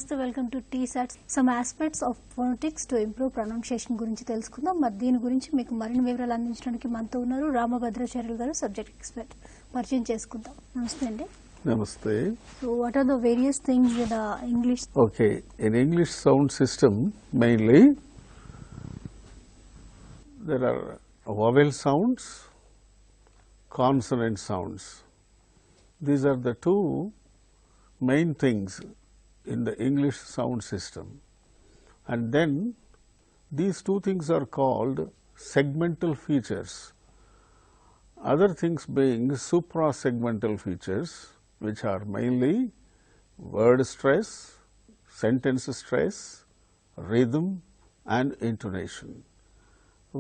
Namaste, welcome to TSAT. Some aspects of phonetics to improve pronunciation గురించి తెలుసుకుందాం. మరి దీని గురించి మీకు మరిన్ని వివరాలు అందించడానికి మనతో ఉన్నారు రామభద్రాచార్యులు గారు, సబ్జెక్ట్ ఎక్స్పర్ట్. పరిచయం చేసుకుందాం. నమస్తే అండి. Namaste. So what are the various things in English? Okay, in English sound system mainly there are vowel sounds, consonant sounds. These are the two main things in the English sound system, and then these two things are called segmental features. Other things being supra-segmental features, which are mainly word stress, sentence stress, rhythm and intonation.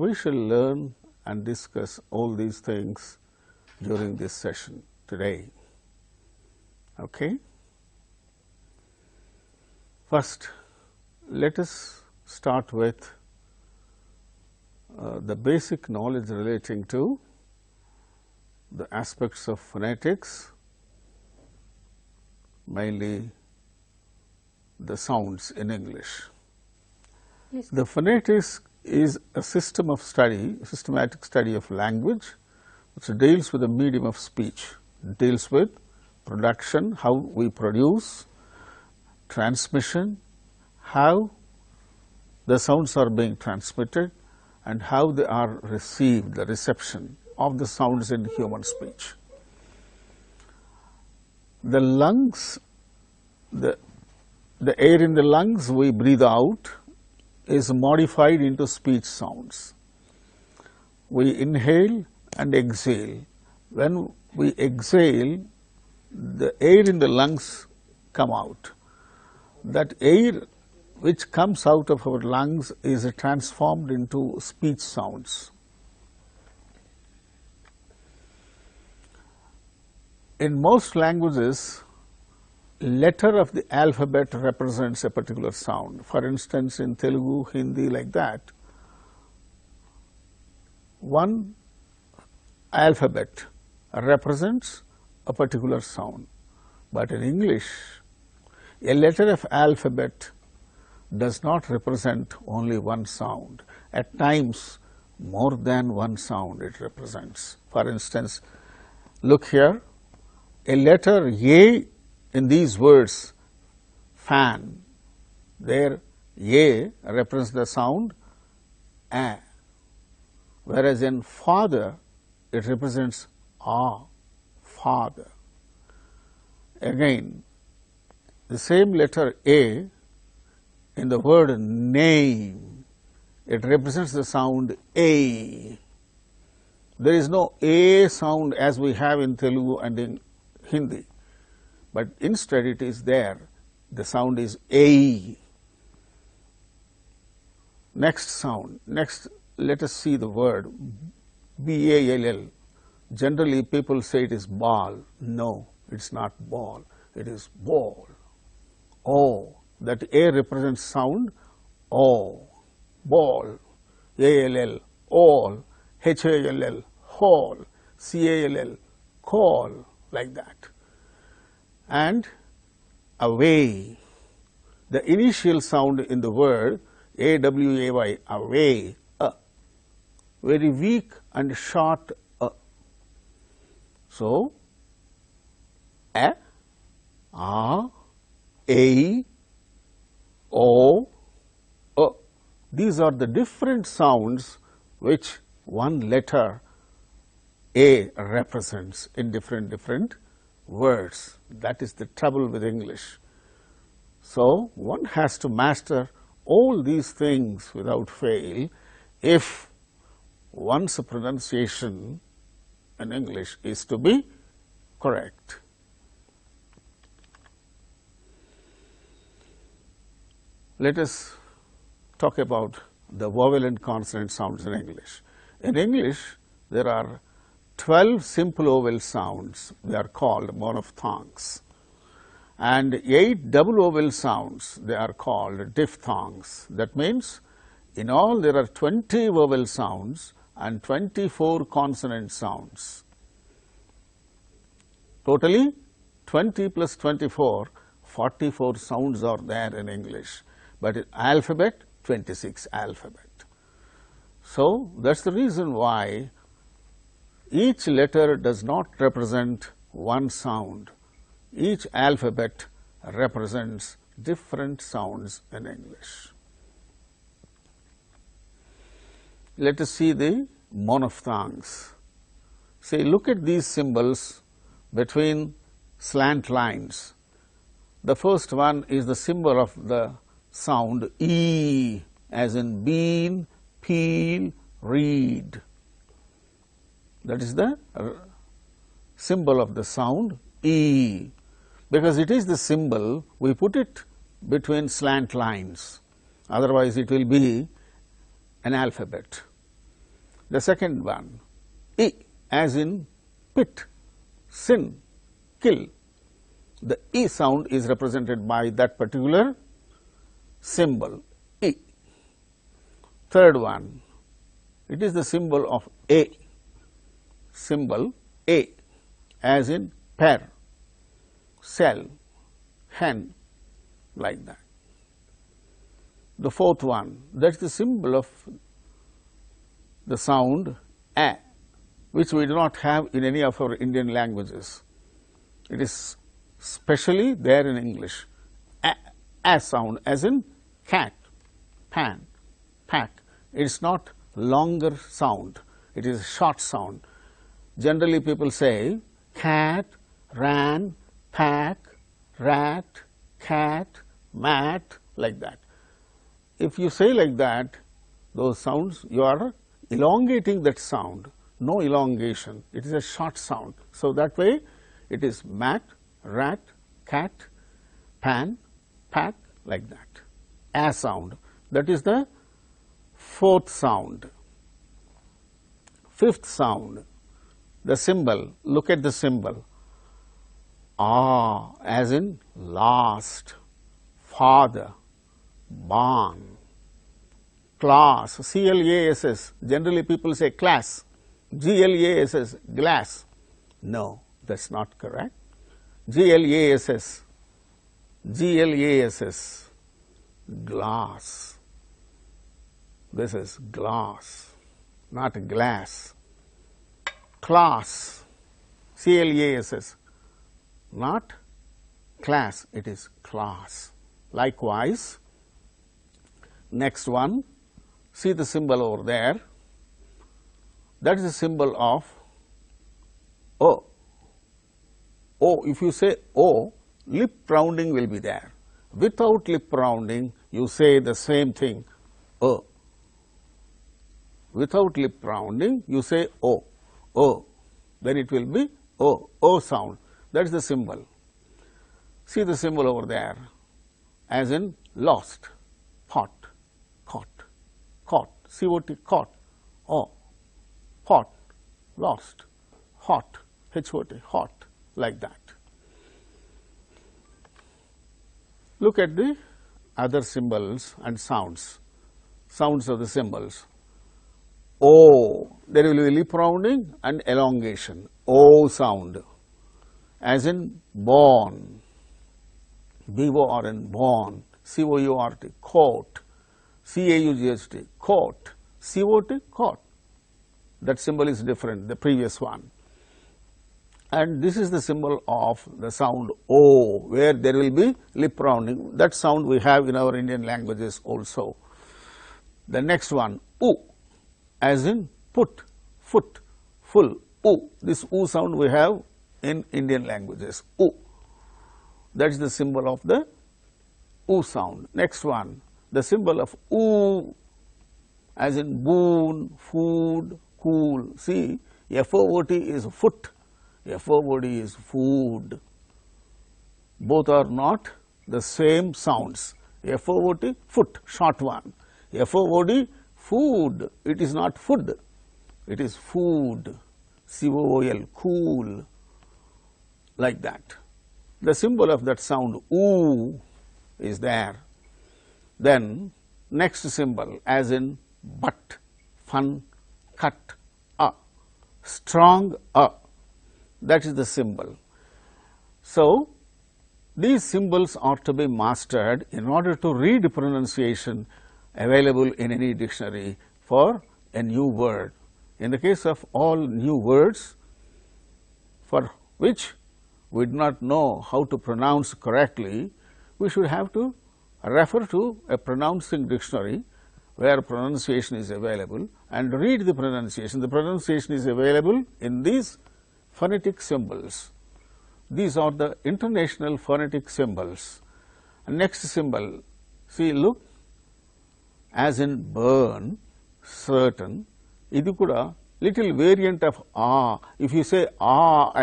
We shall learn and discuss all these things during this session today. Okay? First, let us start with the basic knowledge relating to the aspects of phonetics, mainly the sounds in English. Please. The phonetics is a system of study, systematic study of language, which deals with the medium of speech. It deals with production, how we produce, transmission, how the sounds are being transmitted, and how they are received, the reception of the sounds in human speech. The lungs, the air in the lungs we breathe out is modified into speech sounds. We inhale and exhale. When we exhale, the air in the lungs come out. That air which comes out of our lungs is transformed into speech sounds. In most languages, letter of the alphabet represents a particular sound. For instance, in Telugu, Hindi, like that, one alphabet represents a particular sound. But in English, a letter of alphabet does not represent only one sound. At times, more than one sound it represents. For instance, look here, a letter A in these words, fan, there A represents the sound A, whereas in father it represents A, father. Again, the same letter A in the word name, it represents the sound A. There is no A sound as we have in Telugu and in Hindi, but instead it is there, the sound is A. Next sound, next let us see the word B-A-L-L. Generally people say it is ball. No, it is not ball, it is ball. O, that A represents sound O, ball, A-L-L, all, H-A-L-L, hall, C-A-L-L, call, like that. And away, the initial sound in the word A-W-A-Y, away, very weak and short So, A, A, O, these are the different sounds which one letter A represents in different words. That is the trouble with English. So, one has to master all these things without fail if one's pronunciation in English is to be correct. Let us talk about the vowel and consonant sounds in English. In English, there are 12 simple vowel sounds, they are called monophthongs, and 8 double vowel sounds, they are called diphthongs. That means, in all there are 20 vowel sounds and 24 consonant sounds. Totally 20 plus 24, 44 sounds are there in English, but in alphabet 26 alphabet. So, that is the reason why each letter does not represent one sound. Each alphabet represents different sounds in English. Let us see the monophthongs. Say, look at these symbols between slant lines. The first one is the symbol of the sound E, as in bean, peel, read. That is the symbol of the sound E. Because it is the symbol, we put it between slant lines, otherwise it will be an alphabet. The second one, E, as in pit, sin, kill. The E sound is represented by that particular symbol, E. Third one, it is the symbol of A, symbol A, as in pair, cell, hen, like that. The fourth one, that is the symbol of the sound A, which we do not have in any of our Indian languages. It is specially there in English. A sound, as in cat, pan, pack. It is not longer sound, it is a short sound. Generally people say cat, ran, pack, rat, cat, mat, like that. If you say like that, those sounds, you are elongating that sound. No elongation, it is a short sound. So, that way it is mat, rat, cat, pan, pack, like that. A sound, that is the fourth sound. Fifth sound, the symbol, look at the symbol. Ah, as in last, father, barn, class, CLASS, generally people say class, GLASS, glass. No, that is not correct. GLASS, glass. This is glass, not glass. Class, CLASS, not class, it is class. Likewise, next one, see the symbol over there, that is the symbol of O. O, if you say O, lip rounding will be there. Without lip rounding, you say the same thing, O. Without lip rounding, you say O, O, then it will be O, O sound. That is the symbol. See the symbol over there, as in lost, pot, caught, caught, COT, caught, O, pot, lost, hot, HOT, hot, like that. Look at the other symbols and sounds, sounds of the symbols. O, there will be lip rounding and elongation, O sound, as in born, BORN, born, COURT, coat, CAUGST, coat, COT, coat. That symbol is different, the previous one. And this is the symbol of the sound O, where there will be lip rounding. That sound we have in our Indian languages also. The next one, U, as in put, foot, full, U. This U sound we have in Indian languages, U. That is the symbol of the U sound. Next one, the symbol of U, as in boon, food, cool. See, FOOT is foot, FOOD is food. Both are not the same sounds. FOOT, foot, short one. FOOD, food. It is not food, it is food. COOL, cool, like that. The symbol of that sound oo is there. Then next symbol, as in but, fun, cut, strong, that is the symbol. So, these symbols are to be mastered in order to read pronunciation available in any dictionary for a new word. In the case of all new words for which we do not know how to pronounce correctly, we should have to refer to a pronouncing dictionary where pronunciation is available and read the pronunciation. The pronunciation is available in these phonetic symbols. These are the international phonetic symbols. And next symbol, see, look, as in burn, certain, ఇది కూడా little variant of If you say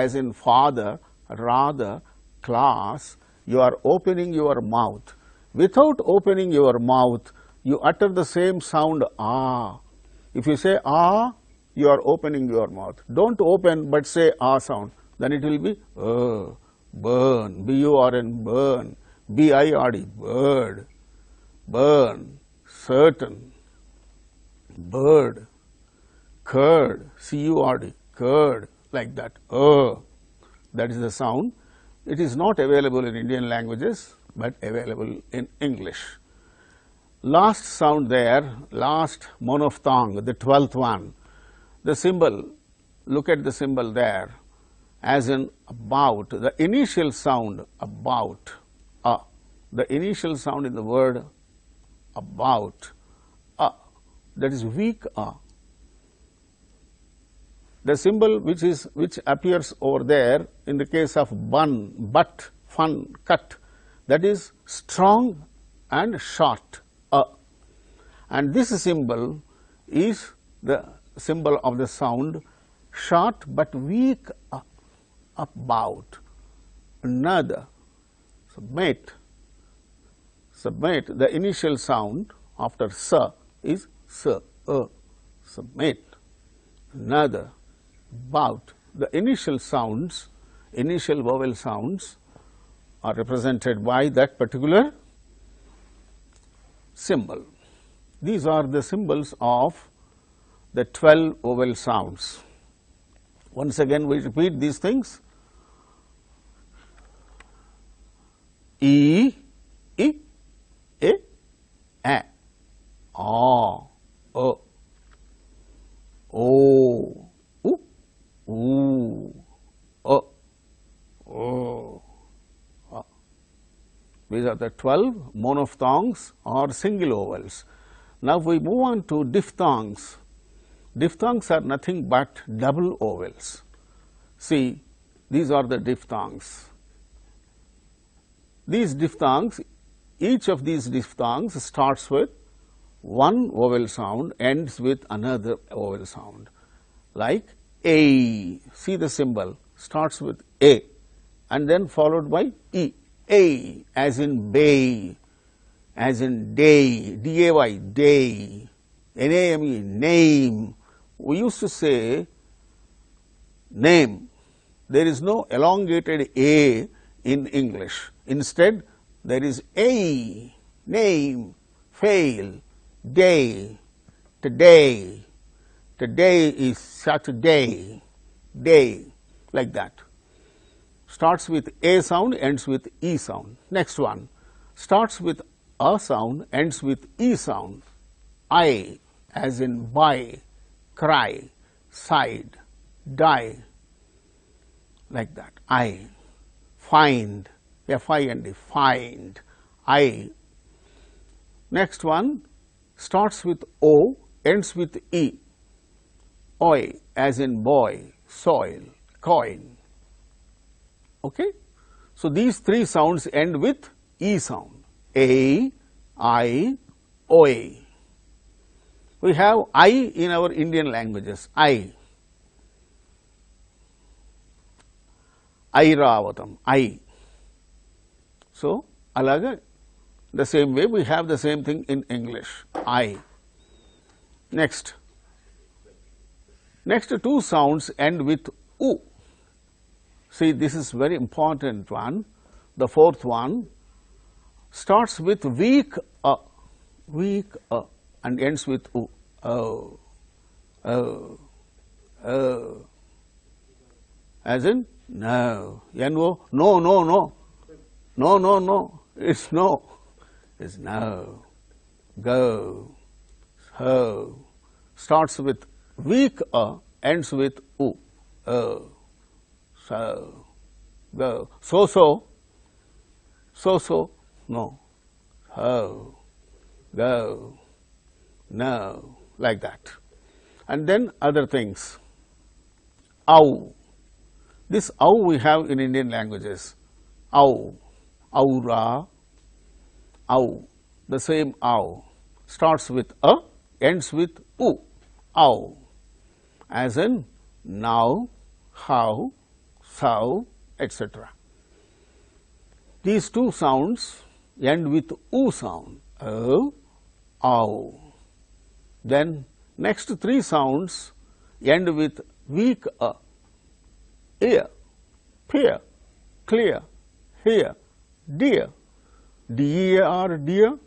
as in father, rather, class, you are opening your mouth. Without opening your mouth, you utter the same sound If you say you are opening your mouth. Don't open but say sound. Then it will be burn, B-U-R-N, burn, B-I-R-D, bird, burn, certain, bird, curd, C-U-R-D, curd, like that, that is the sound. It is not available in Indian languages, but available in English. Last sound there, last monophthong, the 12th one, the symbol, look at the symbol there, as in about, the initial sound about, the initial sound in the word about, that is weak The symbol which appears over there in the case of bun, but, fun, cut, that is strong and short and this symbol is the symbol of the sound short but weak about, another, submit, the initial sound after sa is sa, submit, another, about. The initial sounds, initial vowel sounds are represented by that particular symbol. These are the symbols of the 12 vowel sounds. Once again we repeat these things. E, I, E, A, O, U, O. These are the 12 monophthongs or single vowels. Now we move on to diphthongs. Diphthongs are nothing but double vowels. See, these are the diphthongs. These diphthongs, each of these diphthongs starts with one vowel sound, ends with another vowel sound. Like A, see the symbol, starts with A and then followed by E. A, as in bay, as in day, D-A-Y, day, N-A-M-E, name. We used to say name. There is no elongated A in English. Instead, there is A, name, fail, day, today. Today is Saturday, day, like that. Starts with A sound, ends with E sound. Next one, starts with A sound, ends with E sound. I, as in buy, cry, side, die, like that. I, find, F-I-N-D, find, I. Next one, starts with O, ends with E. Oi, as in boy, soil, coin. Okay? So these three sounds end with E sound. A, I, Oi. We have I in our Indian languages, I. Airavatam, I. So, alaga, the same way we have the same thing in English, I. Next two sounds end with U. See, this is very important one. The fourth one starts with weak A, and ends with U. As in no, N-O, no. No, no, no. It's no. It's no. Go. Ho. Starts with weak ends with u. So. Go. So. No. Ho. Go. No. Like that. And then other things. Ow. This ow we have in Indian languages. Ow. Aura. Ow. The same ow. Starts with a, ends with u. Ow. As in now, how, so, etc. These two sounds end with u sound. O, ow. Then next three sounds end with weak a. Ear, pear, clear, here, dear, D-E-A-R, dear,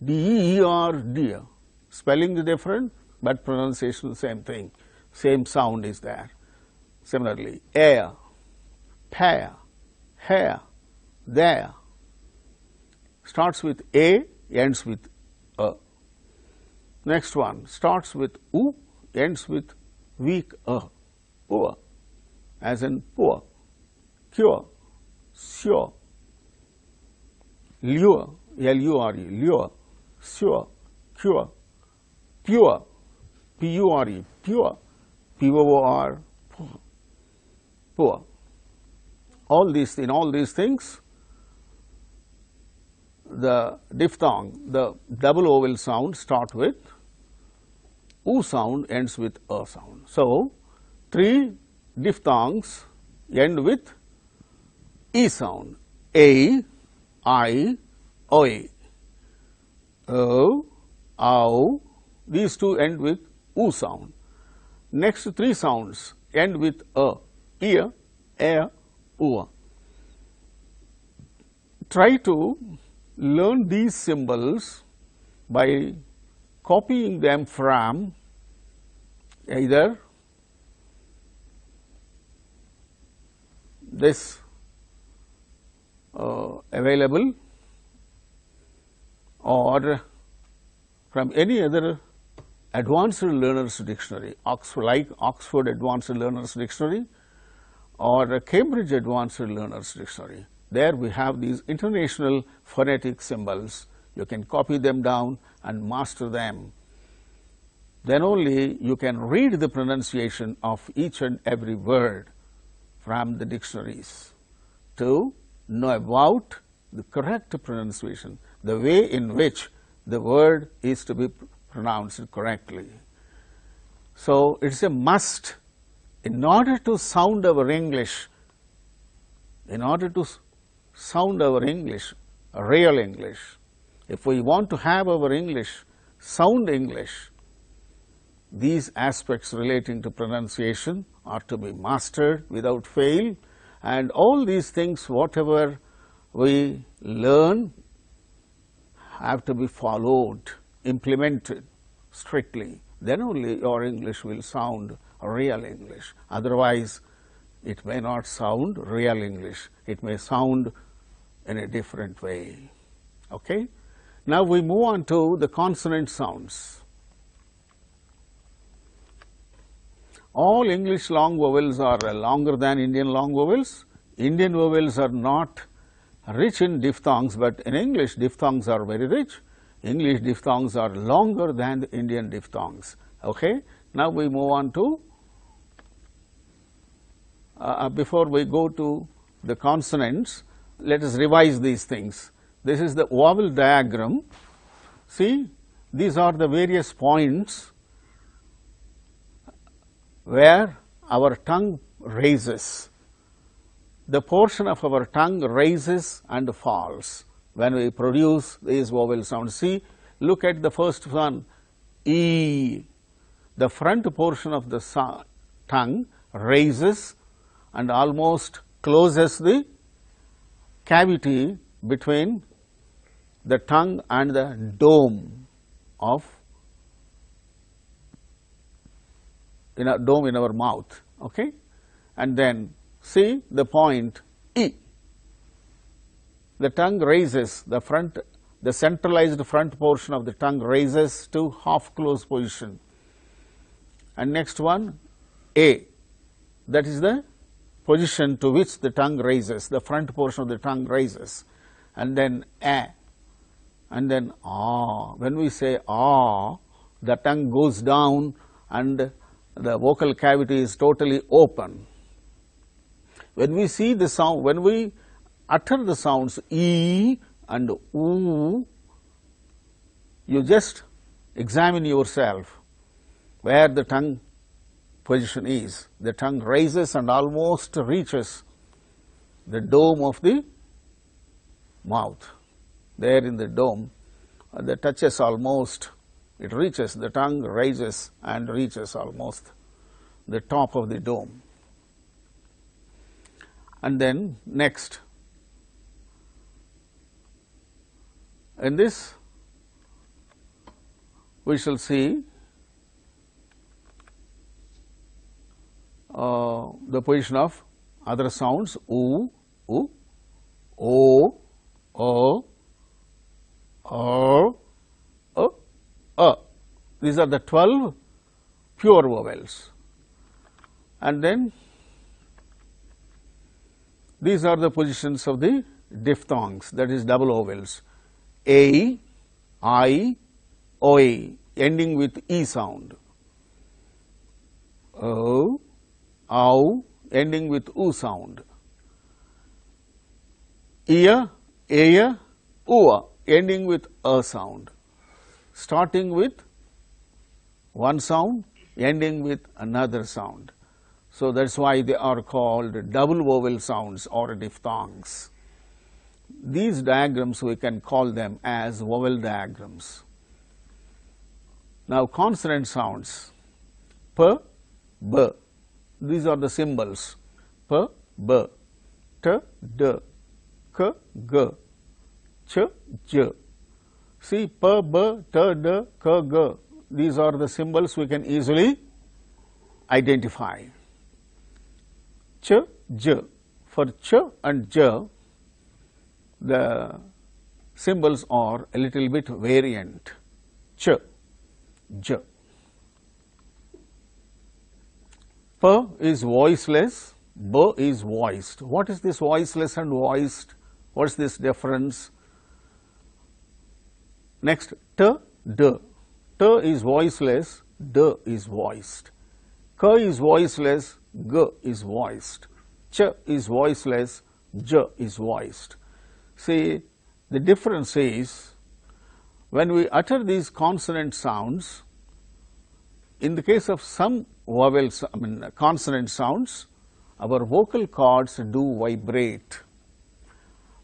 D-E-E-R, dear. Spelling is different, but pronunciation same thing. Same sound is there. Similarly, air, pear, hair, there. Starts with a, ends with a. Next one starts with u, ends with weak a. Poor, as in poor, cure, sure, lure, L-U-R-E, lure, sure, cure, pure, P-U-R-E, pure, P-O-O-R, poor. In all these things, the diphthong, the double vowel sound start with u sound, ends with a sound. So, three diphthongs end with e sound. A, I, oi. O, ow. These two end with u sound. Next three sounds end with a. Ear, air, ua. Try to learn these symbols by copying them from either this available or from any other advanced learners dictionary, like Oxford Advanced Learners Dictionary or Cambridge Advanced Learners Dictionary. There we have these international phonetic symbols. You can copy them down and master them. Then only you can read the pronunciation of each and every word from the dictionaries to know about the correct pronunciation, the way in which the word is to be pronounced correctly. So, it is a must in order to sound our English, real English. If we want to have our English, sound English, these aspects relating to pronunciation are to be mastered without fail, and all these things, whatever we learn, have to be followed, implemented strictly. Then only your English will sound real English. Otherwise, it may not sound real English. It may sound in a different way. Okay? Now, we move on to the consonant sounds. All English long vowels are longer than Indian long vowels. Indian vowels are not rich in diphthongs, but in English diphthongs are very rich. English diphthongs are longer than the Indian diphthongs. Okay? Now, we move on to before we go to the consonants, let us revise these things. This is the vowel diagram. See, these are the various points where our tongue raises. The portion of our tongue raises and falls when we produce these vowel sounds. See, look at the first one, E. The front portion of the tongue raises and almost closes the cavity between the tongue and the dome of dome in our mouth. Okay? And then see the point E. the tongue raises, the centralized front portion of the tongue raises to half closed position. And next one, A, that is the position to which the tongue raises, the front portion of the tongue raises. And then A, and then Ah. When we say Ah, the tongue goes down and the vocal cavity is totally open. When we see the sound, when we utter the sounds E and Oo, you just examine yourself where the tongue position is. The tongue raises and almost reaches the dome of the mouth. There in the dome, the touches almost, it reaches, the tongue raises and reaches almost the top of the dome. And then next, in this we shall see the position of other sounds, oo, oo, o, These are the 12 pure vowels. And then these are the positions of the diphthongs, that is double vowels, A, I, Oi, ending with E sound, O, Ow, ending with U sound, Ear, Aya, Ua, ending with A sound, starting with one sound, ending with another sound. So that is why they are called double vowel sounds or diphthongs. These diagrams we can call them as vowel diagrams. Now consonant sounds, P, B, these are the symbols, P, B, T, D, K, G, Ch, J. See, P, B, T, D, K, G, these are the symbols we can easily identify. Ch, J. For Ch and J, the symbols are a little bit variant. Ch, J. P is voiceless, B is voiced. What is this voiceless and voiced? What is this difference? Next, T, D. T is voiceless, D is voiced. K is voiceless, G is voiced. Ch is voiceless, J is voiced. See, the difference is when we utter these consonant sounds, in the case of some vowels, consonant sounds, our vocal cords do vibrate.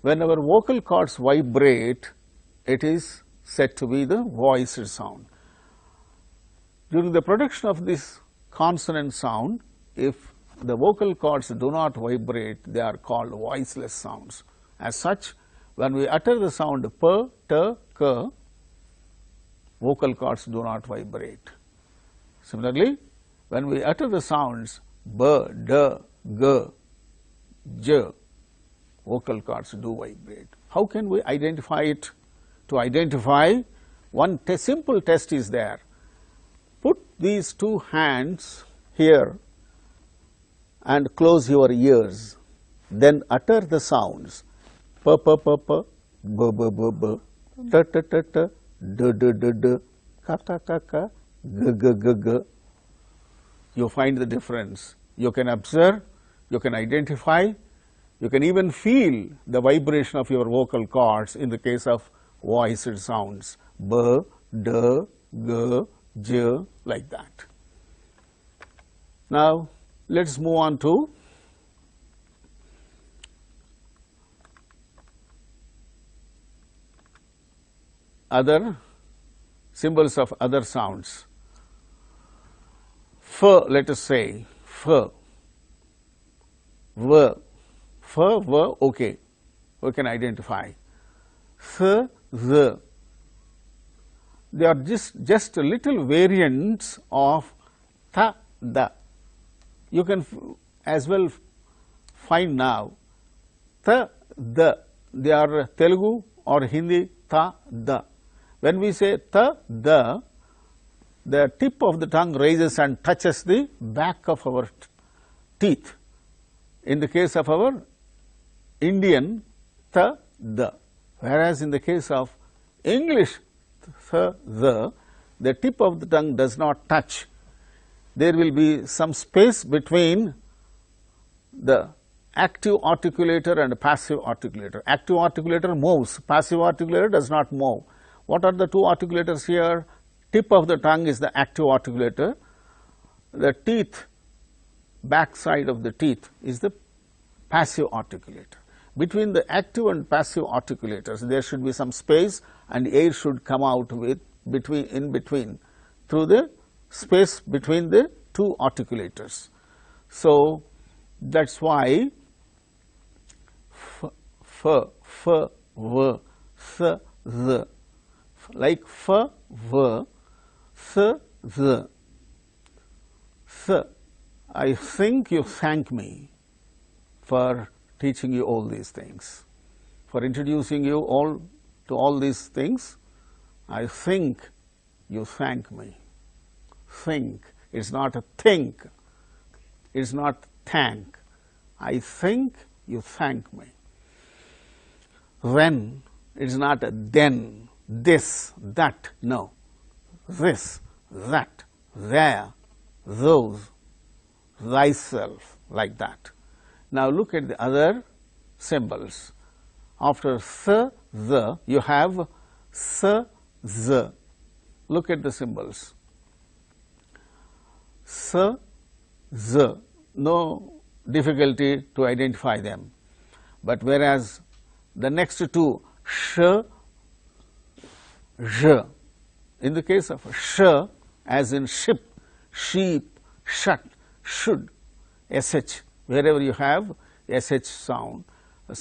When our vocal cords vibrate, it is said to be the voiced sound. During the production of this consonant sound, if the vocal cords do not vibrate, they are called voiceless sounds. As such, when we utter the sound P, T, K, vocal cords do not vibrate. Similarly, when we utter the sounds B, D, G, J, vocal cords do vibrate. How can we identify it? To identify, one simple test is there. Put these two hands here and close your ears. Then utter the sounds P, P, P, P, B, B, B, B, T, T, T, T, D, D, D, D, K, K, K, K, G, G, G, G. You find the difference. You can observe, you can identify, you can even feel the vibration of your vocal cords in the case of voiced sounds, B, D, G, J, like that. Now, let us move on to other symbols of other sounds. F, let us say, F, V, F, V, okay, we can identify. S, Z, they are just little variants of Tha, Da. You can as well find now Tha, Da, they are Telugu or Hindi, ta, da. When we say ta, da, the tip of the tongue raises and touches the back of our teeth. In the case of our Indian, ta, da. Whereas in the case of English, ta, da, the tip of the tongue does not touch. There will be some space between the active articulator and passive articulator. Active articulator moves, passive articulator does not move. What are the two articulators here? Tip of the tongue is the active articulator. The teeth, back side of the teeth is the passive articulator. Between the active and passive articulators, there should be some space and air should come out with in between through the space between the two articulators. So, that is why v, th, z, like f, v, th, z, th. I think you thank me for teaching you all these things, for introducing you all to all these things. I think you thank me. Think, it is not a think, it is not thank. I think you thank me. When, it is not a then, this, that, no. This, that, there, those, thyself, like that. Now, look at the other symbols. After th, the, you have s, z. Look at the symbols. S, z, no difficulty to identify them. But whereas the next two, sh, zh. In the case of sh, as in ship, sheep, shut, should, sh, wherever you have sh sound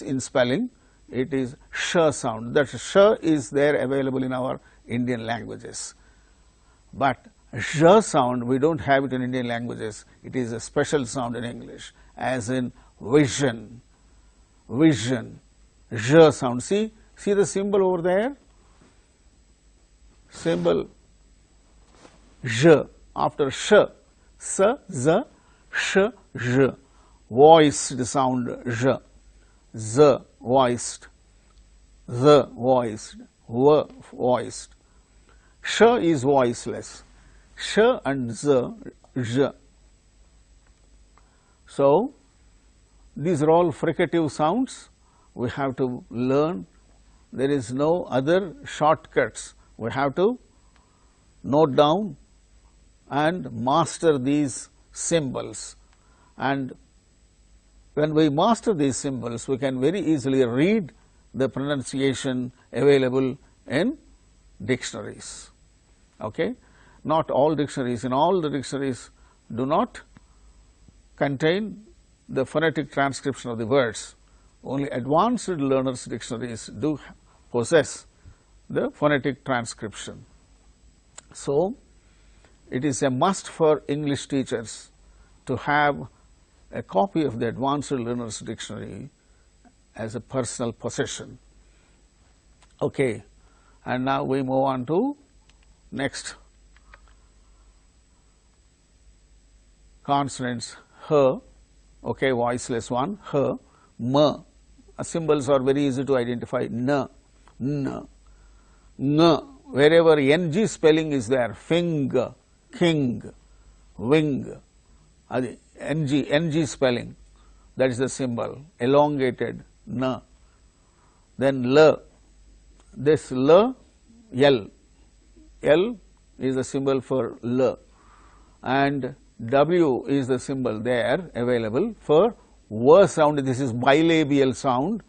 in spelling, it is sh sound. That sh is there available in our Indian languages. But zh sound, we do not have it in Indian languages. It is a special sound in English, as in vision, vision, zh sound. See the symbol over there? Symbol zh after sh, s, z, sh, zh. Voiced sound zh, z voiced, the voiced, v voiced. Sh is voiceless. Sh and z, zh. So, these are all fricative sounds. We have to learn. There is no other shortcuts. We have to note down and master these symbols. And when we master these symbols, we can very easily read the pronunciation available in dictionaries. Okay? Not all dictionaries, in all the dictionaries do not contain the phonetic transcription of the words. Only advanced learners' dictionaries do possess the phonetic transcription. So, it is a must for English teachers to have a copy of the advanced learners' dictionary as a personal possession. Okay. And now we move on to next consonants, h, okay, voiceless one, h, m. Symbols are very easy to identify, n, n, ng. Wherever ng spelling is there, finger, king, wing, ng spelling, that is the symbol, elongated, n. Then l, this l, l is the symbol for l, and w is the symbol there available for v sound. This is bilabial sound,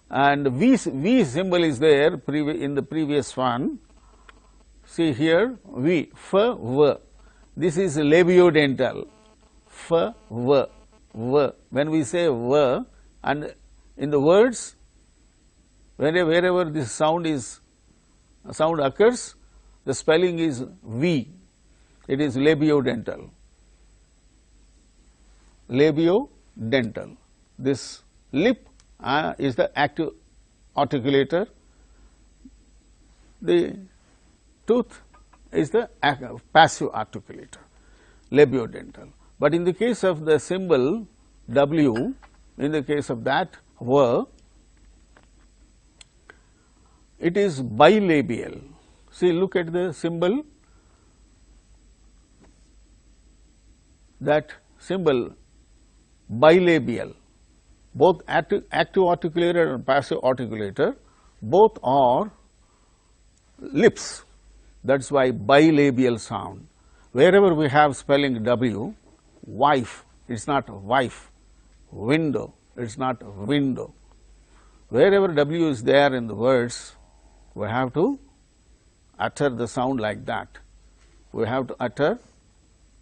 and v symbol is there in the previous one. See here, v, f, v. This is labiodental, f, v, v. When we say v, and in the words, wherever this sound occurs, the spelling is v. It is labiodental. Labiodental. This lip is the active articulator, the tooth is the passive articulator, labiodental. But in the case of the symbol W, in the case of that word, it is bilabial. See, look at the symbol, that symbol bilabial, both active articulator and passive articulator, both are lips. That is why bilabial sound. Wherever we have spelling W, wife, it is not wife, window, it is not window. Wherever W is there in the words, we have to utter the sound like that. We have to utter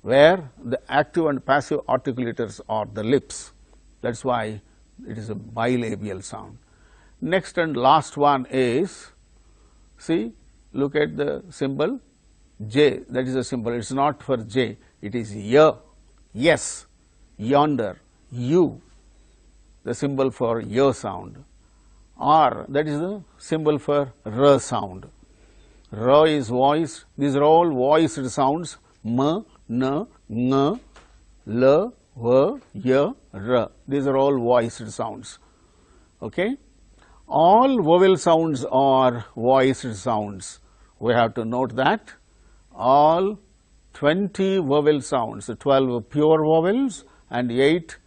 where the active and passive articulators are the lips. That is why it is a bilabial sound. Next and last one is, see, look at the symbol J, that is a symbol, it is not for J, it is Y, yes, yonder, you, the symbol for Y sound. R, that is the symbol for R sound. R is voiced, these are all voiced sounds, M, N, Ng, L, V, Y, R, these are all voiced sounds. Okay? All vowel sounds are voiced sounds. We have to note that all 20 vowel sounds, 12 pure vowels and 8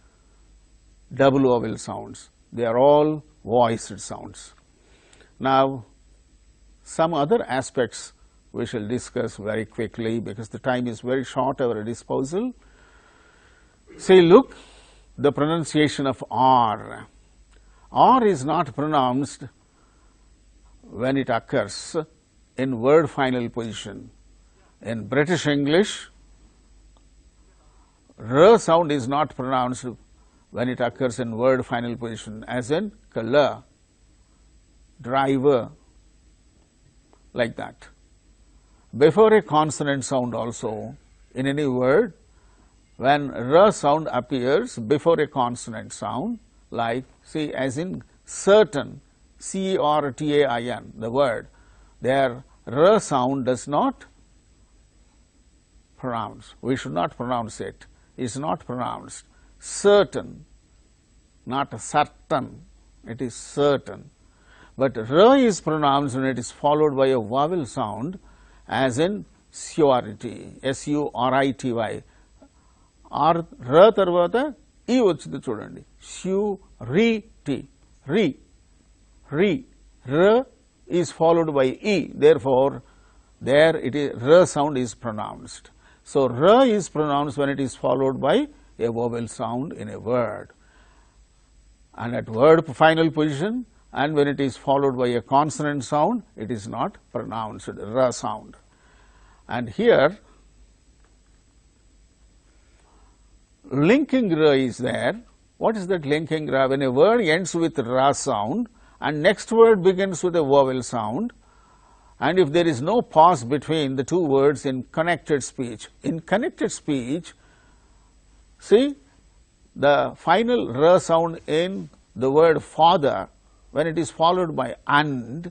double vowel sounds, they are all voiced sounds. Now, some other aspects we shall discuss very quickly because the time is very short at our disposal. Say, look, the pronunciation of R. R is not pronounced when it occurs in word final position. In British English, R sound is not pronounced when it occurs in word final position, as in color, driver, like that. Before a consonant sound also, in any word, when R sound appears before a consonant sound, like, see, as in certain, C-E-R-T-A-I-N, the word, there R sound does not pronounce. We should not pronounce it. It is not pronounced. Certain, not certain, it is certain. But R is pronounced when it is followed by a vowel sound, as in surety, S-U-R-I-T-Y. R తర్వాత E వచ్చింది చూడండి, surety, R is followed by E, therefore there it is R sound is pronounced. So R is pronounced when it is followed by a vowel sound in a word, and at word final position, and when it is followed by a consonant sound, it is not pronounced R sound. And here linking R is there. What is that linking R? When a word ends with R sound and next word begins with a vowel sound, and if there is no pause between the two words in connected speech. In connected speech, see, the final R sound in the word father, when it is followed by and,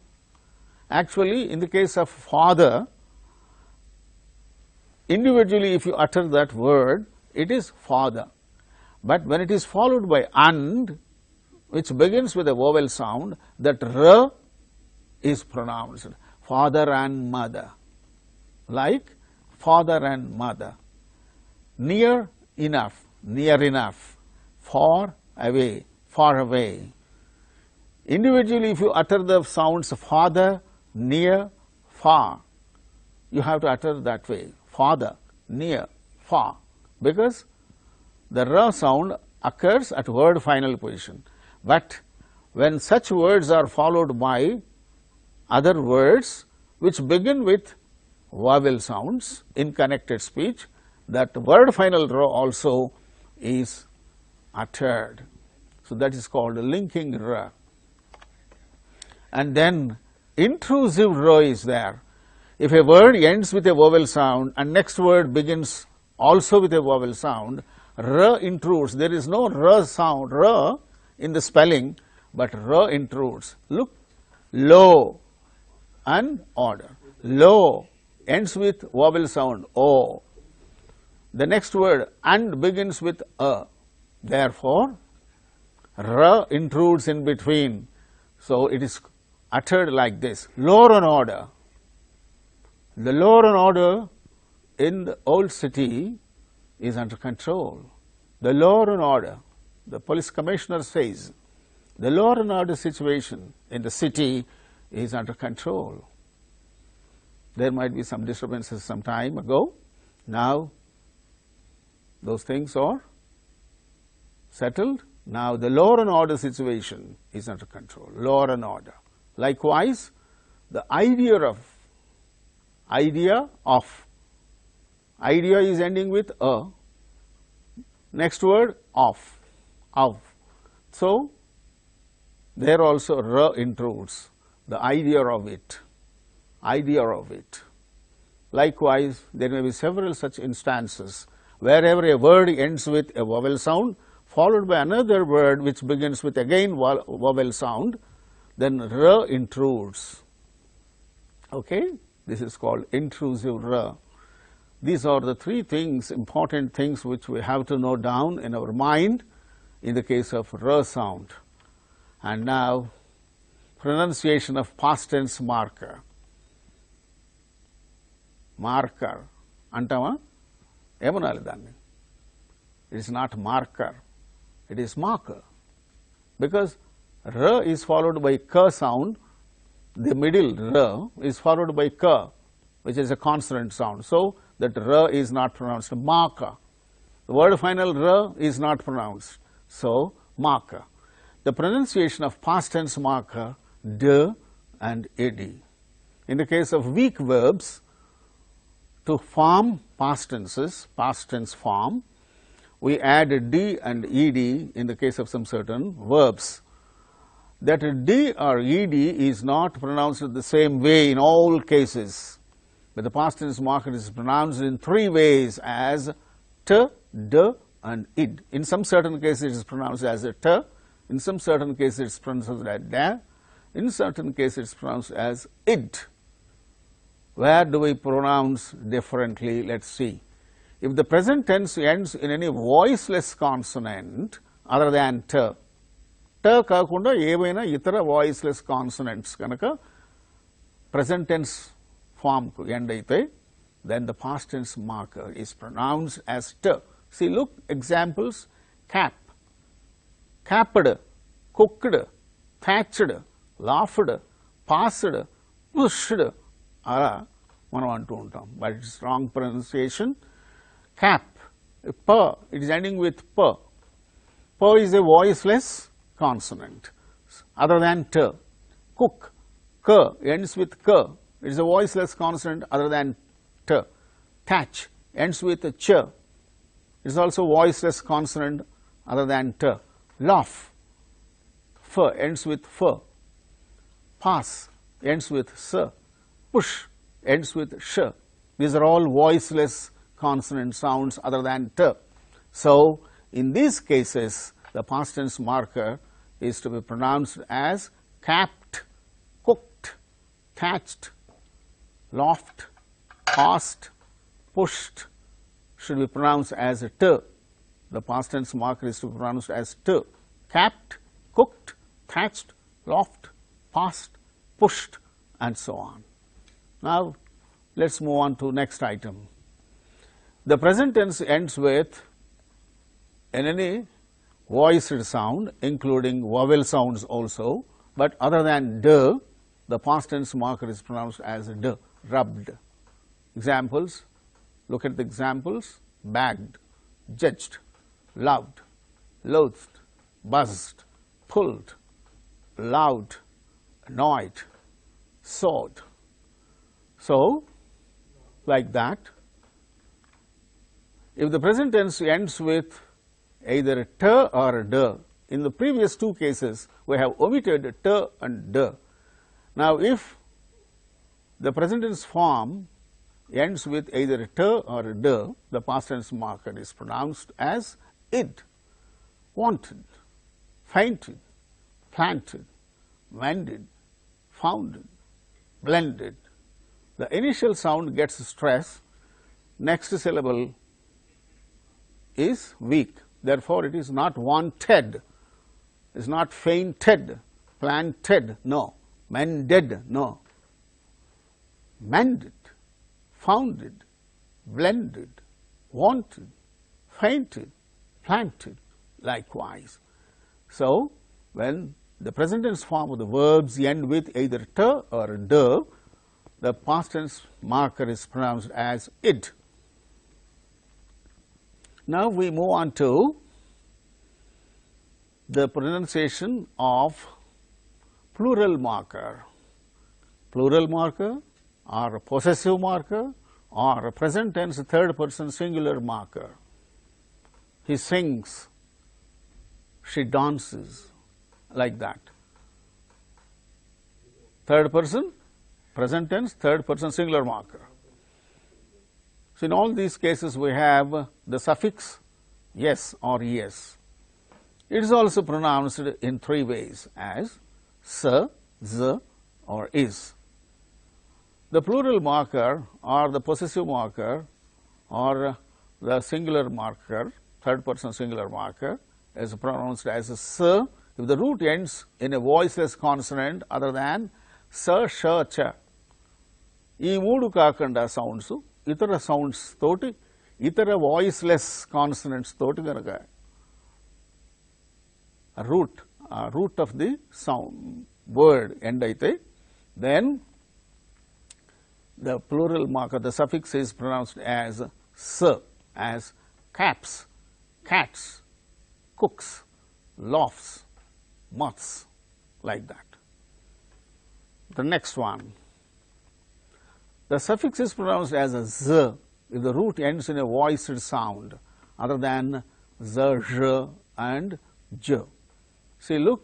actually in the case of father, individually if you utter that word, it is father. But when it is followed by and, which begins with a vowel sound, that R is pronounced. Father and mother, like father and mother. Near enough, far away, far away. Individually, if you utter the sounds father, near, far, you have to utter that way, father, near, far, because the R sound occurs at word final position. But when such words are followed by other words which begin with vowel sounds in connected speech, that word final R also is uttered. So that is called linking R. And then intrusive R is there. If a word ends with a vowel sound and next word begins also with a vowel sound, R intrudes. There is no R sound, R in the spelling, but R intrudes. Look, Low and order. Low ends with vowel sound O. The next word and begins with a. Therefore, r intrudes in between. So it is uttered like this. Lower and order. The law and order in the old city is under control. The law and order, the police commissioner says, the law and order situation in the city is under control. There might be some disturbances some time ago. Now, those things are settled. Now, the law and order situation is under control. Law and order. Likewise, the idea is ending with a. Next word of. So, there also r intrudes, the idea of it. Likewise, there may be several such instances wherever a word ends with a vowel sound followed by another word which begins with again vowel sound, then r intrudes. Okay? This is called intrusive r. These are the three things, important things which we have to note down in our mind in the case of r sound. And now, pronunciation of past tense marker. Marker. Antama? Emanali danni. It is not marker. It is marker. Because r is followed by k sound. The middle r is followed by k, which is a consonant sound. So, that r is not pronounced marker. The word final r is not pronounced. So, marker. The pronunciation of past tense marker d and ed. In the case of weak verbs, to form past tenses, past tense form, we add d and ed in the case of some certain verbs. That d or ed is not pronounced the same way in all cases, but the past tense marker is pronounced in three ways as t, d and id. In some certain cases it is pronounced as a t, in some certain cases it is pronounced as da, in certain cases it is pronounced as id. Where do we pronounce differently? Let us see. If the present tense ends in any voiceless consonant other than t, కాకుండా ఏవైనా ఇతర voiceless consonants కనుక present tense form కు end అయితే, then the past tense marker is pronounced as t. See, look, examples: cap, capped, cooked, thatched, laughed, passed, pushed. అలా మనం అంటూ ఉంటాం, but it's wrong pronunciation. Cap, p, it is ending with p. P is a voiceless consonant other than t. Cook, k, ends with k. It is a voiceless consonant other than t. Thatch ends with ch. It is also voiceless consonant other than t. Laugh, f, ends with f. Pass ends with s. Push ends with sh. These are all voiceless consonant sounds other than t. So, in these cases, the past tense marker is to be pronounced as capped, cooked, thatched, laughed, passed, pushed, should be pronounced as a t. The past tense marker is to be pronounced as t. Capped, cooked, thatched, laughed, passed, pushed, and so on. Now, let us move on to next item. The present tense ends with any voiced sound, including vowel sounds also, but other than d, the past tense marker is pronounced as d, rubbed. Examples, look at the examples: bagged, judged, loved, loathed, buzzed, pulled, loud, annoyed, sawed. So, like that, if the present tense ends with either t or d, in the previous two cases we have omitted t and d. Now, if the present tense form ends with either t or d, the past tense marker is pronounced as id. Wanted, fainted, planted, mended, founded, blended. The initial sound gets stress, next syllable is weak. Therefore, it is not wanted, it is not fainted, planted, no, mended, no. Mended, founded, blended, wanted, fainted, planted, likewise. So, when the present tense form of the verbs end with either t or d, the past tense marker is pronounced as id. Now, we move on to the pronunciation of plural marker. Plural marker or a possessive marker or a present tense third person singular marker. He sings, she dances, like that. Third person, present tense, third person singular marker. So, in all these cases we have the suffix yes or es. It is also pronounced in three ways as s, z or is. The plural marker or the possessive marker or the singular marker, third person singular marker is pronounced as s if the root ends in a voiceless consonant other than sa, sha, cha. ఈ మూడు కాకుండా sounds ఇతర sounds తోటి ఇతర voiceless consonants తోటి కనుక root of the sound word end అయితే then the plural marker, the suffix is pronounced as s, as caps, cats, cooks, lofts, moths, like that. The next one, the suffix is pronounced as a z if the root ends in a voiced sound other than z, zh and j. See, look,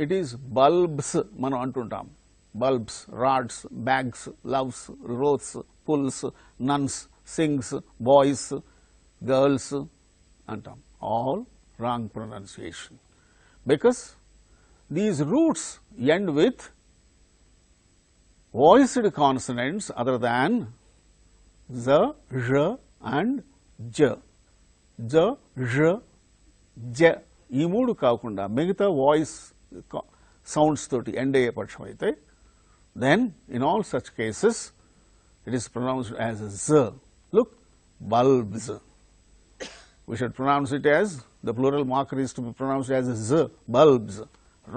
it is bulbs మనం అంటుంటాం. Bulbs, rods, bags, loves, roads, pulls, nuns, sings, boys, girls antam. All wrong pronunciation, because these roots end with voiced consonants other than z, zh and j. Z, zh, j ఈ మూడు కాకుండా మిగతా voice sounds తోటి end అయ్యే పక్షం అయితే then in all such cases it is pronounced as z. Look, bulbs. We should pronounce it as, the plural marker is to be pronounced as z, bulbs,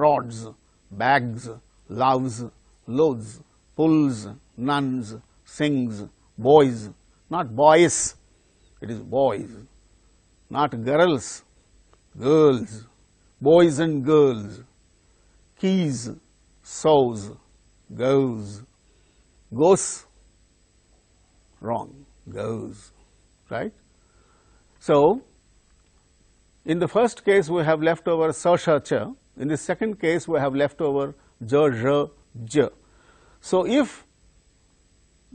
rods, bags, loves, loads, pulls, nuns, sings, boys, not boys, it is boys, not girls, girls, boys and girls, keys, sows, goes, goes, wrong, goes, right. So, in the first case we have left over sa, sha, cha. In the second case we have left over ja, zha, j. So, if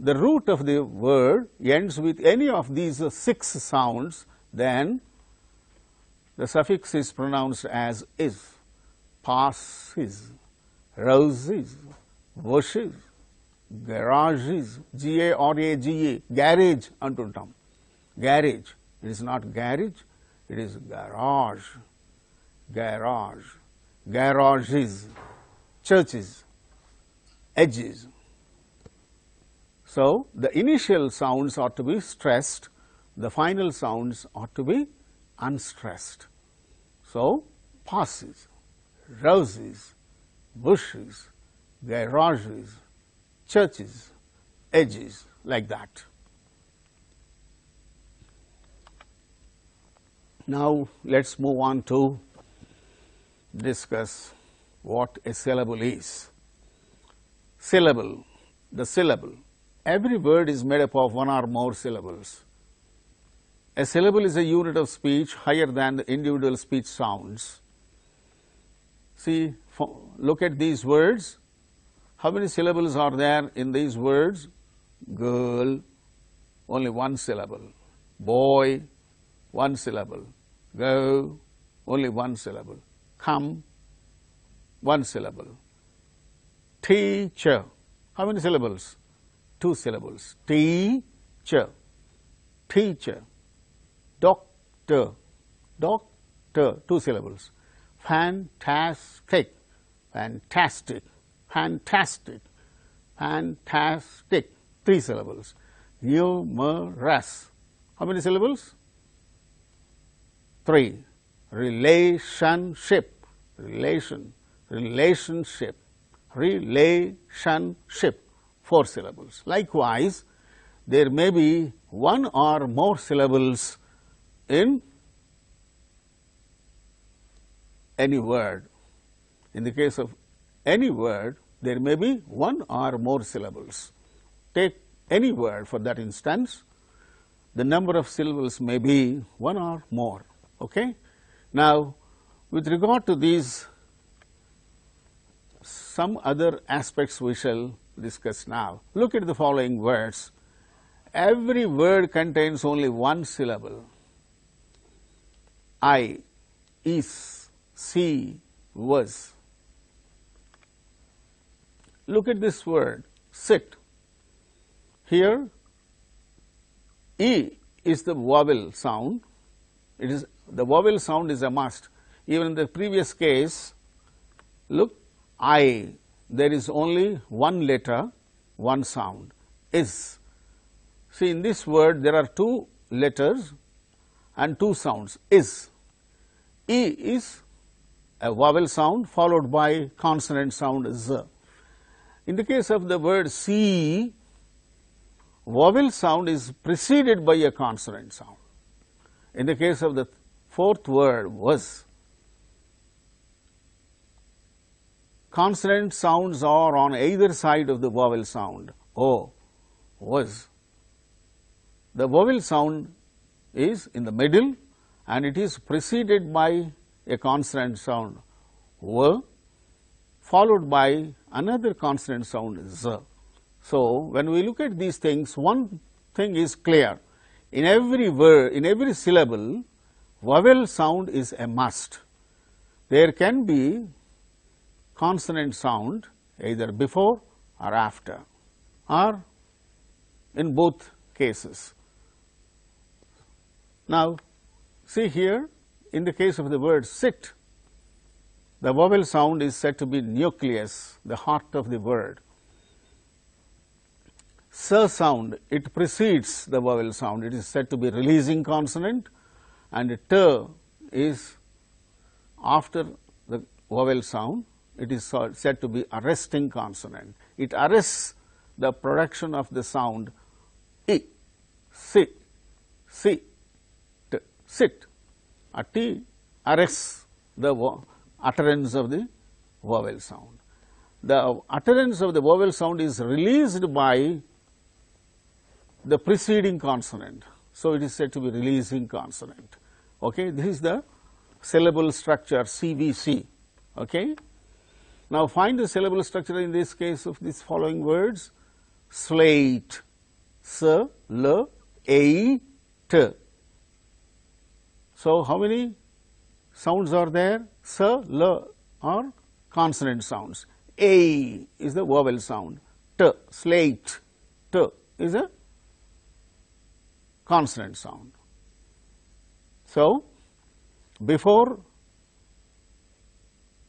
the root of the word ends with any of these 6 sounds, then the suffix is pronounced as is. Passes, roses, bushes, garages, G-A-R-A-G-A, garage అంటుంటాం. Garage, it is not garage, it is garage, garage, garages, churches, edges. So, the initial sounds ought to be stressed, the final sounds ought to be unstressed. So, passes, roses, bushes, garages, churches, edges, like that. Now, let us move on to discuss what a syllable is. Syllable, the syllable. Every word is made up of one or more syllables. A syllable is a unit of speech higher than the individual speech sounds. See, look at these words. How many syllables are there in these words? Girl, only one syllable. Boy, one syllable. Go, only one syllable. Come, one syllable. teacher. How many syllables? 2 syllables. Teacher, teacher. Doctor, doctor, 2 syllables. Fantastic, fantastic, fantastic, fantastic, 3 syllables. Numerous. How many syllables? 3. Relationship, relation, relationship, relationship, 4 syllables. Likewise, there may be 1 or more syllables in any word. In the case of any word, there may be 1 or more syllables. Take any word for that instance, the number of syllables may be 1 or more. Okay? Now, with regard to these, some other aspects we shall discuss now. Look at the following words. Every word contains only 1 syllable. I, is, see, was. Look at this word, sit. Here, E is the vowel sound. It is the vowel sound is a must. Even in the previous case, look, I, there is only 1 letter, 1 sound, is. See, in this word there are 2 letters and 2 sounds, is. E is a vowel sound followed by consonant sound z. In the case of the word see, vowel sound is preceded by a consonant sound. In the case of the 4th word was, consonant sounds are on either side of the vowel sound. O, was. The vowel sound is in the middle and it is preceded by a consonant sound w, followed by another consonant sound z. So, when we look at these things, one thing is clear. In every word, in every syllable, vowel sound is a must. There can be consonant sound either before or after, or in both cases. Now, see here, in the case of the word sit, the vowel sound is said to be nucleus, the heart of the word. S sound, it precedes the vowel sound, it is said to be releasing consonant, and T is after the vowel sound, it is said to be arresting consonant. It arrests the production of the sound I, sit, sit, sit. A T arrests the utterance of the vowel sound. The utterance of the vowel sound is released by the preceding consonant. So, it is said to be releasing consonant. Okay? This is the syllable structure CVC. Okay? Now, find the syllable structure in this case of these following words: slate, s, l, a, t. So, how many sounds are there? S, l are consonant sounds. A is the vowel sound. T, slate, t is a consonant sound. So, before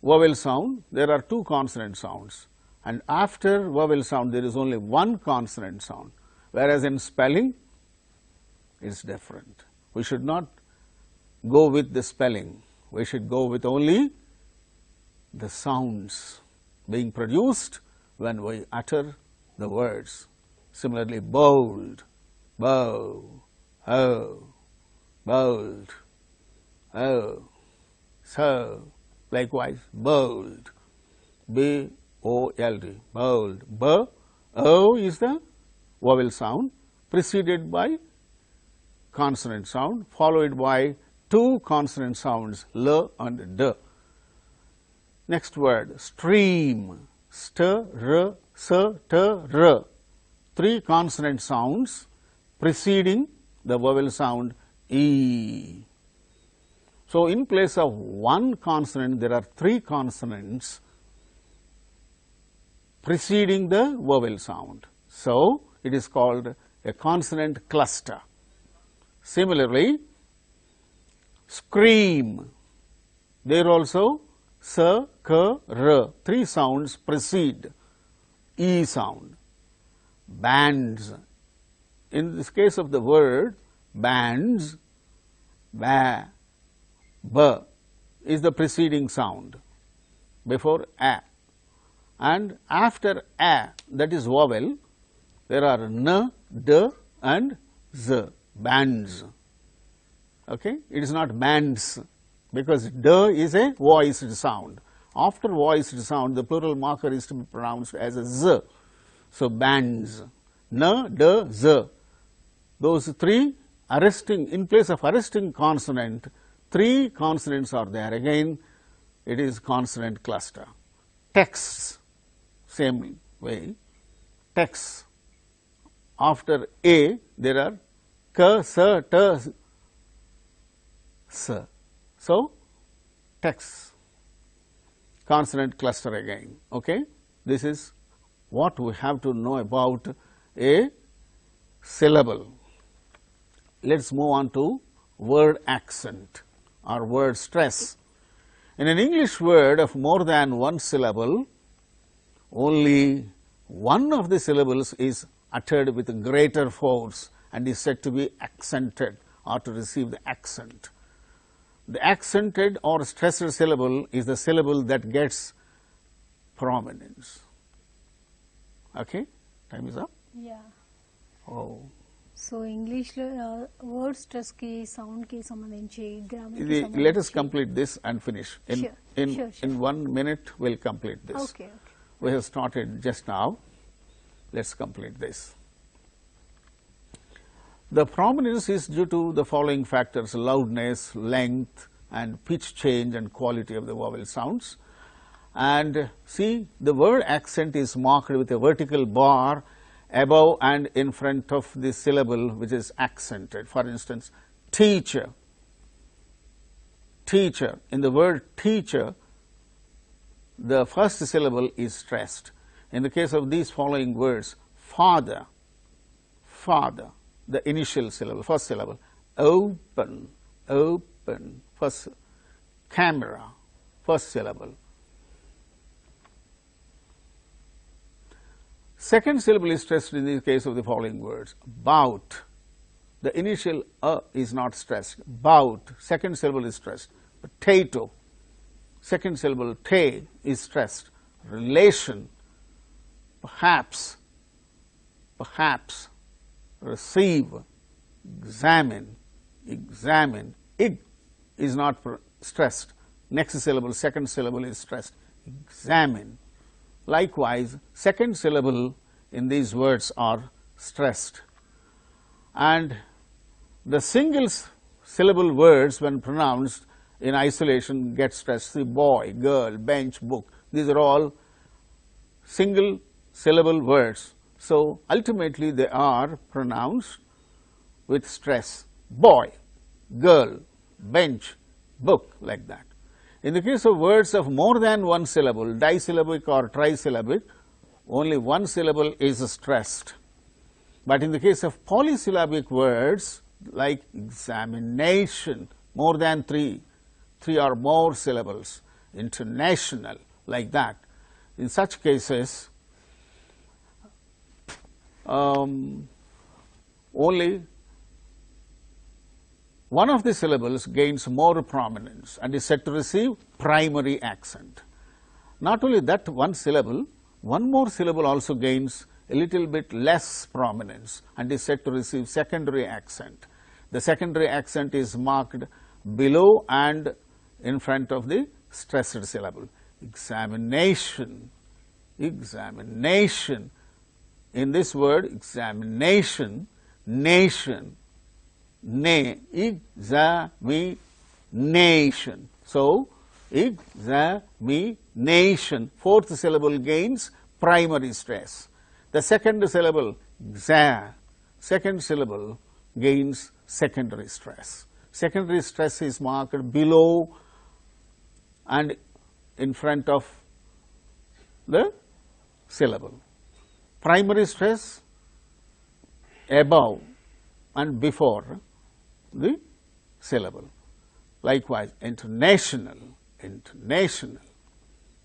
vowel sound there are 2 consonant sounds, and after vowel sound there is only 1 consonant sound, whereas in spelling it is different. We should not go with the spelling, we should go with only the sounds being produced when we utter the words. Similarly, bold, bow, oh, bold, oh, so. Likewise, bold, B-O-L-D, bold, B, O is the vowel sound preceded by consonant sound followed by 2 consonant sounds L and D. Next word, stream, st, r, s, t, r, 3 consonant sounds preceding the vowel sound E. So, in place of 1 consonant there are 3 consonants preceding the vowel sound. So, it is called a consonant cluster. Similarly, scream, there also s, k, r, three sounds precede e sound. Bands, in this case of the word bands, ba, b is the preceding sound before a, and after a, that is vowel, there are n, d and z, bands. Okay? It is not bands, because d is a voiced sound. After voiced sound, the plural marker is to be pronounced as a z. So, bands, n, d, z, those three arresting, in place of arresting consonant, three consonants are there. Again, it is consonant cluster. Texts, same way, texts. After a, there are k, s, t, s. So, texts, consonant cluster again. Okay? This is what we have to know about a syllable. Let us move on to word accent or word stress. In an English word of more than one syllable, only one of the syllables is uttered with greater force and is said to be accented or to receive the accent. The accented or stressed syllable is the syllable that gets prominence. Okay? Time is up? Yeah. Oh. So, English word stress ki sound ki sambandhinchi grammar ki Let sambandhinchi. us complete this and finish. Sure. In 1 minute, we will complete this. Okay, okay. We have started just now. Let us complete this. The prominence is due to the following factors: loudness, length, and pitch change and quality of the vowel sounds. And see, the word accent is marked with a vertical bar above and in front of the syllable which is accented. For instance, teacher. Teacher. In the word teacher, the first syllable is stressed. In the case of these following words, father, father, the initial syllable, first syllable, open, open, first, camera, first syllable. Second syllable is stressed in the case of the following words, bout, the initial is not stressed, bout, second syllable is stressed, potato, second syllable te is stressed, relation, perhaps, perhaps, receive, examine, examine, ig is not stressed, next syllable, second syllable is stressed, examine. Likewise, second syllable in these words are stressed, and the single syllable words when pronounced in isolation get stressed. See, boy, girl, bench, book, these are all single syllable words. So, ultimately they are pronounced with stress, boy, girl, bench, book, like that. In the case of words of more than one syllable, disyllabic or trisyllabic, only one syllable is stressed. But in the case of polysyllabic words like examination, more than three or more syllables, international, like that, in such cases, only one of the syllables gains more prominence and is said to receive primary accent. Not only that one syllable, one more syllable also gains a little bit less prominence and is said to receive secondary accent. The secondary accent is marked below and in front of the stressed syllable. Examination, examination. In this word, examination, nation, examination. So, examination, fourth syllable gains primary stress. The second syllable, second syllable gains secondary stress. Secondary stress is marked below and in front of the syllable. Primary stress above and before the syllable. Likewise, international, international,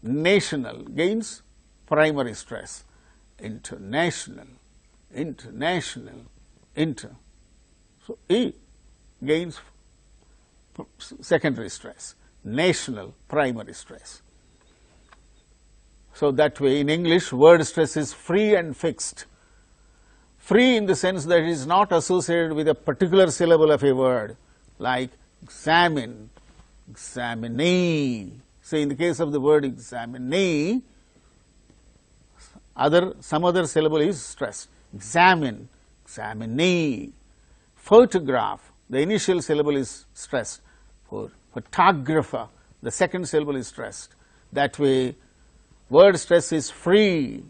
national gains primary stress, international, international, inter. So, E gains secondary stress, national primary stress. So, that way in English word stress is free and fixed. Free in the sense that it is not associated with a particular syllable of a word, like examine, examinee. So, in the case of the word examinee, some other syllable is stressed. Examine, examinee. Photograph, the initial syllable is stressed. For photographer, the second syllable is stressed. That way, word stress is free.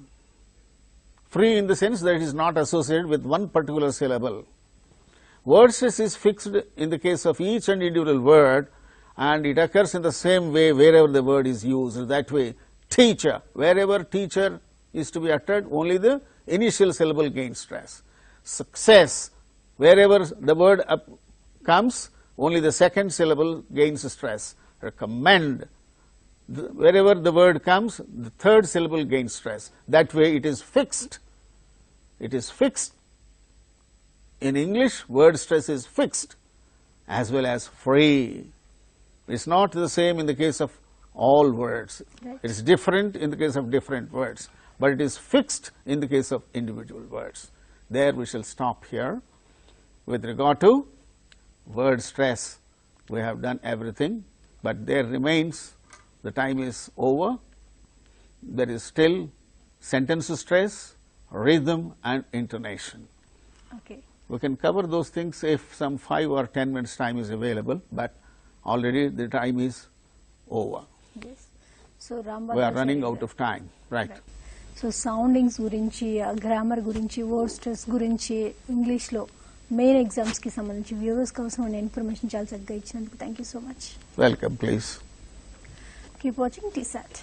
Free in the sense that it is not associated with one particular syllable. Word stress is fixed in the case of each and individual word, and it occurs in the same way wherever the word is used. That way, teacher, wherever teacher is to be uttered, only the initial syllable gains stress. Success, wherever the word comes, only the second syllable gains stress. Recommend, wherever the word comes, the third syllable gains stress. That way it is fixed. It is fixed. In English, word stress is fixed as well as free. It is not the same in the case of all words. Right. It is different in the case of different words, but it is fixed in the case of individual words. There we shall stop here. With regard to word stress, we have done everything, but there remains, the time is over, there is still sentence stress, rhythm and intonation. Okay. We can cover those things if some 5 or 10 minutes time is available, but already the time is over. Yes. So, we are running out of time. Right. So, soundings గురించి, grammar గురించి, word stress గురించి English లో main exams కి సంబంధించి viewers కోసం ఉన్న information చాలా చక్కగా ఇచ్చినందుకు thank you so much. Welcome, please. Keep watching TSAT.